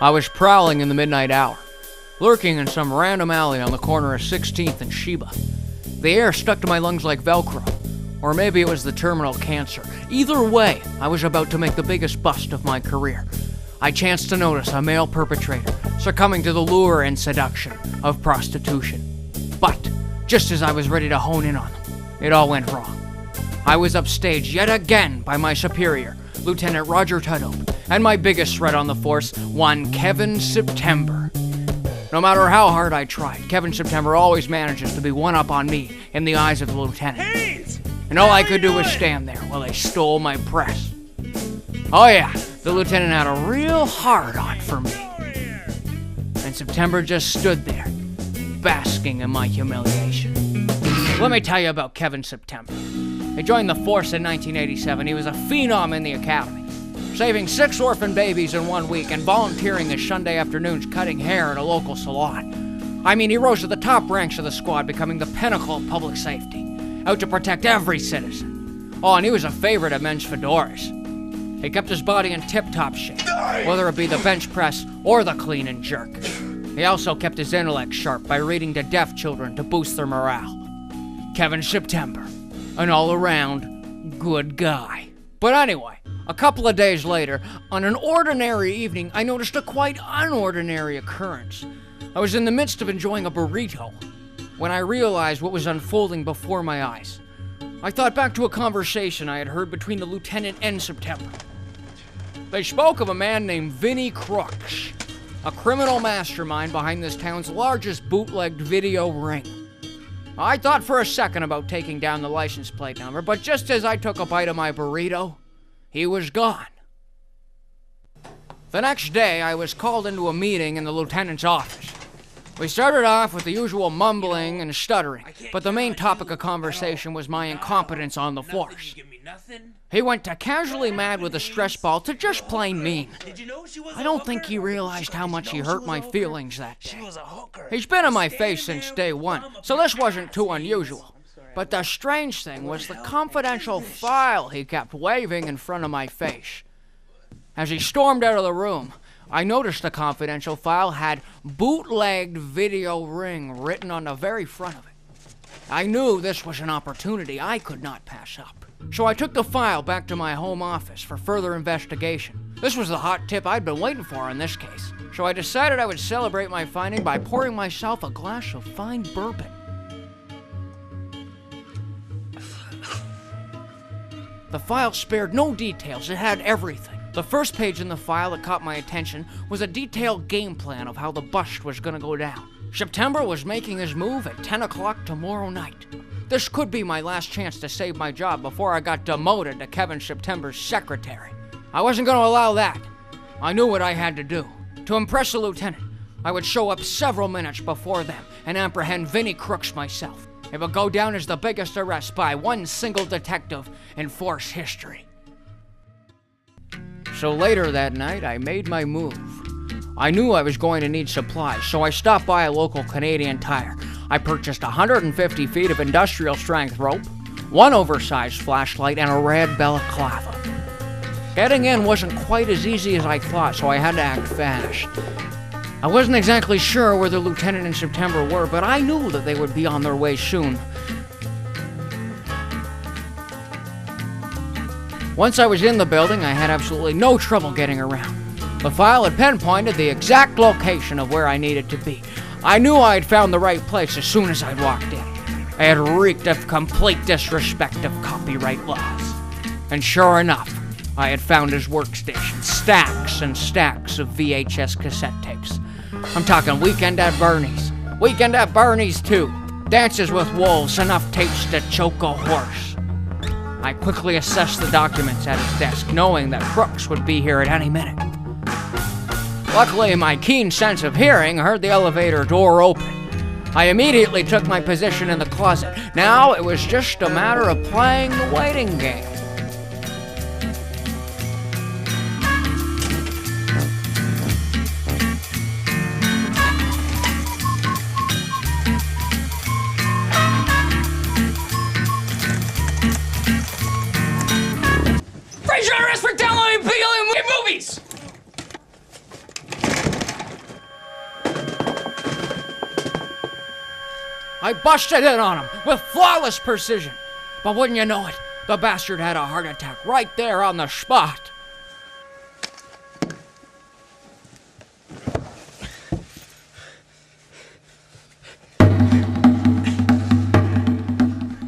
I was prowling in the midnight hour, lurking in some random alley on the corner of 16th and Sheba. The air stuck to my lungs like Velcro, or maybe it was the terminal cancer. Either way, I was about to make the biggest bust of my career. I chanced to notice a male perpetrator succumbing to the lure and seduction of prostitution. But, just as I was ready to hone in on them, it all went wrong. I was upstaged yet again by my superior, Lieutenant Roger Tudhope, and my biggest threat on the force, one Kevin September. No matter how hard I tried, Kevin September always manages to be one up on me in the eyes of the lieutenant. And all I could do was stand there while they stole my press. Oh yeah, the lieutenant had a real hard-on for me. And September just stood there, basking in my humiliation. Let me tell you about Kevin September. He joined the force in 1987. He was a phenom in the academy, saving 6 orphan babies in 1 week and volunteering his Sunday afternoons cutting hair in a local salon. I mean, he rose to the top ranks of the squad, becoming the pinnacle of public safety, out to protect every citizen. Oh, and he was a favorite of men's fedoras. He kept his body in tip-top shape, whether it be the bench press or the clean and jerk. He also kept his intellect sharp by reading to deaf children to boost their morale. Kevin September, an all-around good guy. But anyway, a couple of days later, on an ordinary evening, I noticed a quite unordinary occurrence. I was in the midst of enjoying a burrito when I realized what was unfolding before my eyes. I thought back to a conversation I had heard between the lieutenant and September. They spoke of a man named Vinnie Crooks, a criminal mastermind behind this town's largest bootlegged video ring. I thought for a second about taking down the license plate number, but just as I took a bite of my burrito, he was gone. The next day, I was called into a meeting in the lieutenant's office. We started off with the usual mumbling and stuttering, but the main topic of conversation was my incompetence on the force. He went to casually mad with a stress ball to just plain mean. I don't think he realized how much he hurt my feelings that day. He's been in my face since day one, so this wasn't too unusual. But the strange thing was the confidential file he kept waving in front of my face. As he stormed out of the room, I noticed the confidential file had bootlegged video ring written on the very front of it. I knew this was an opportunity I could not pass up. So I took the file back to my home office for further investigation. This was the hot tip I'd been waiting for in this case. So I decided I would celebrate my finding by pouring myself a glass of fine bourbon. The file spared no details, it had everything. The first page in the file that caught my attention was a detailed game plan of how the bust was gonna go down. September was making his move at 10 o'clock tomorrow night. This could be my last chance to save my job before I got demoted to Kevin September's secretary. I wasn't gonna allow that. I knew what I had to do. To impress the lieutenant, I would show up several minutes before them and apprehend Vinnie Crooks myself. It would go down as the biggest arrest by one single detective in force history. So later that night, I made my move. I knew I was going to need supplies, so I stopped by a local Canadian Tire. I purchased 150 feet of industrial-strength rope, one oversized flashlight, and a red balaclava. Getting in wasn't quite as easy as I thought, so I had to act fast. I wasn't exactly sure where the lieutenant and September were, but I knew that they would be on their way soon. Once I was in the building, I had absolutely no trouble getting around. The file had pinpointed the exact location of where I needed to be. I knew I had found the right place as soon as I'd walked in. I had reeked of complete disrespect of copyright laws. And sure enough, I had found his workstation, stacks and stacks of VHS cassette tapes. I'm talking Weekend at Bernie's. Weekend at Bernie's, too. Dances with Wolves, enough tapes to choke a horse. I quickly assessed the documents at his desk, knowing that Crooks would be here at any minute. Luckily, my keen sense of hearing heard the elevator door open. I immediately took my position in the closet. Now it was just a matter of playing the waiting game. Raise your arrest for downloading movies! I busted in on him with flawless precision. But wouldn't you know it, the bastard had a heart attack right there on the spot.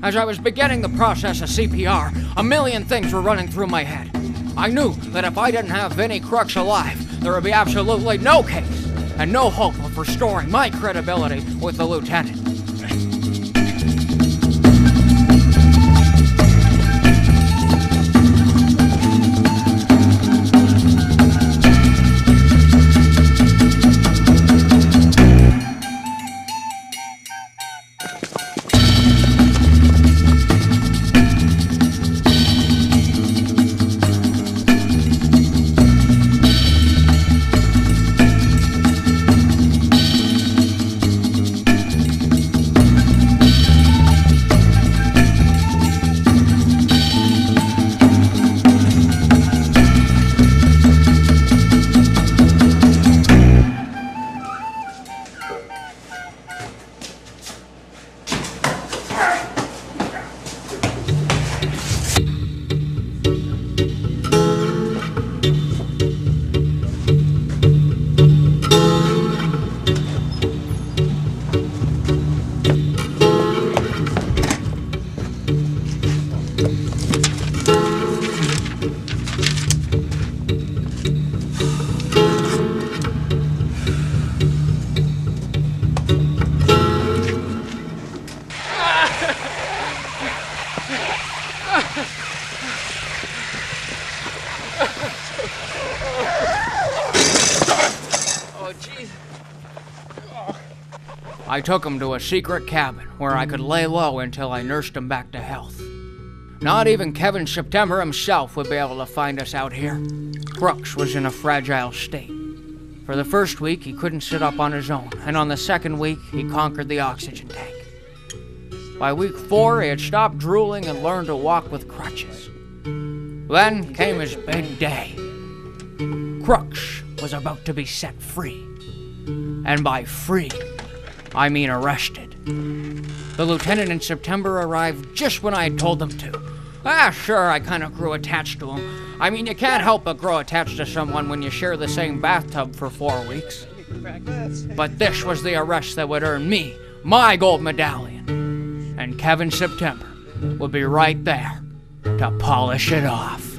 As I was beginning the process of CPR, a million things were running through my head. I knew that if I didn't have Vinnie Crooks alive, there would be absolutely no case and no hope of restoring my credibility with the lieutenant. I took him to a secret cabin where I could lay low until I nursed him back to health. Not even Kevin September himself would be able to find us out here. Crooks was in a fragile state. For the first week, he couldn't sit up on his own, and on the second week, he conquered the oxygen tank. By week 4, he had stopped drooling and learned to walk with crutches. Then came his big day. Crooks was about to be set free. And by free, I mean arrested. The lieutenant in September arrived just when I had told them to. Sure, I kind of grew attached to him. I mean, you can't help but grow attached to someone when you share the same bathtub for 4 weeks. But this was the arrest that would earn me my gold medallion. And Kevin September would be right there to polish it off.